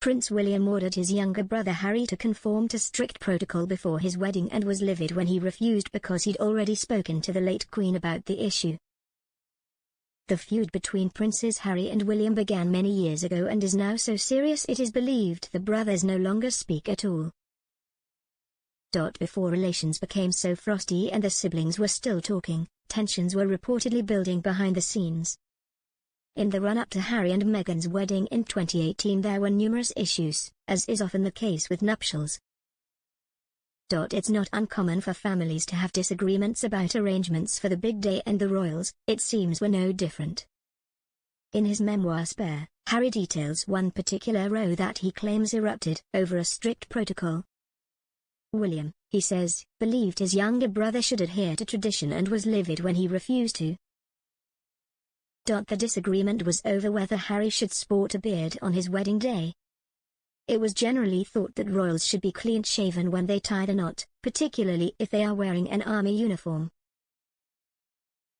Prince William ordered his younger brother Harry to conform to strict protocol before his wedding and was livid when he refused because he'd already spoken to the late Queen about the issue. The feud between Princes Harry and William began many years ago and is now so serious it is believed the brothers no longer speak at all. Before relations became so frosty and the siblings were still talking, tensions were reportedly building behind the scenes. In the run-up to Harry and Meghan's wedding in 2018 there were numerous issues, as is often the case with nuptials. It's not uncommon for families to have disagreements about arrangements for the big day, and the royals, it seems, were no different. In his memoir Spare, Harry details one particular row that he claims erupted over a strict protocol. William, he says, believed his younger brother should adhere to tradition and was livid when he refused to. The disagreement was over whether Harry should sport a beard on his wedding day. It was generally thought that royals should be clean-shaven when they tied a knot, particularly if they are wearing an army uniform.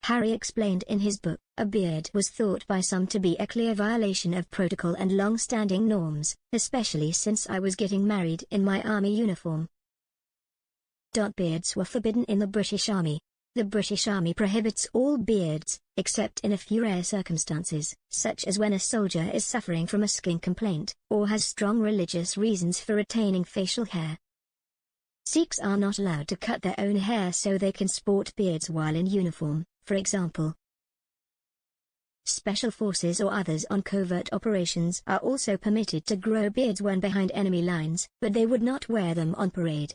Harry explained in his book, a beard was thought by some to be a clear violation of protocol and long-standing norms, especially since I was getting married in my army uniform. Beards were forbidden in the British Army. The British Army prohibits all beards, except in a few rare circumstances, such as when a soldier is suffering from a skin complaint, or has strong religious reasons for retaining facial hair. Sikhs are not allowed to cut their own hair so they can sport beards while in uniform, for example. Special forces or others on covert operations are also permitted to grow beards when behind enemy lines, but they would not wear them on parade.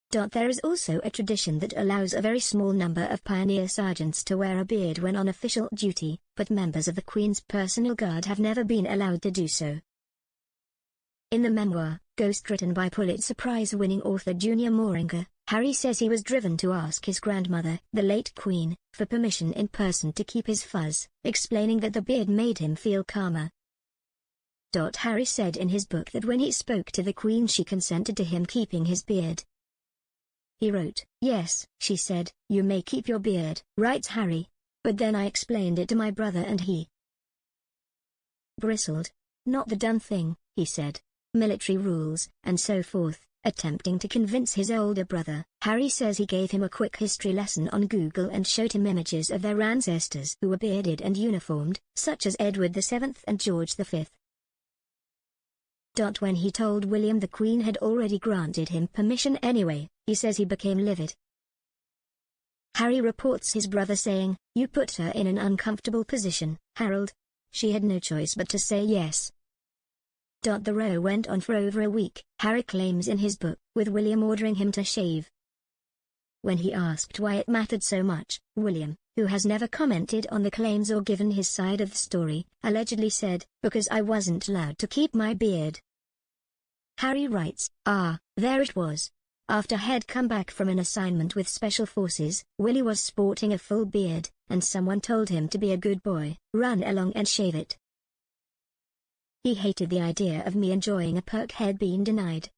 There is also a tradition that allows a very small number of pioneer sergeants to wear a beard when on official duty, but members of the Queen's personal guard have never been allowed to do so. In the memoir, Ghost, written by Pulitzer Prize-winning author Junior Moringa, Harry says he was driven to ask his grandmother, the late Queen, for permission in person to keep his fuzz, explaining that the beard made him feel calmer. Harry said in his book that when he spoke to the Queen she consented to him keeping his beard. He wrote, "Yes," she said, "you may keep your beard," writes Harry. "But then I explained it to my brother and he bristled. Not the done thing," he said. Military rules, and so forth, attempting to convince his older brother. Harry says he gave him a quick history lesson on Google and showed him images of their ancestors who were bearded and uniformed, such as Edward VII and George V. When he told William the Queen had already granted him permission anyway, he says he became livid. Harry reports his brother saying, "You put her in an uncomfortable position, Harold. She had no choice but to say yes." The row went on for over a week, Harry claims in his book, with William ordering him to shave. When he asked why it mattered so much, William, who has never commented on the claims or given his side of the story, allegedly said, "Because I wasn't allowed to keep my beard." Harry writes, there it was. After he'd come back from an assignment with Special Forces, Willie was sporting a full beard, and someone told him to be a good boy, run along and shave it. He hated the idea of me enjoying a perk he'd been denied.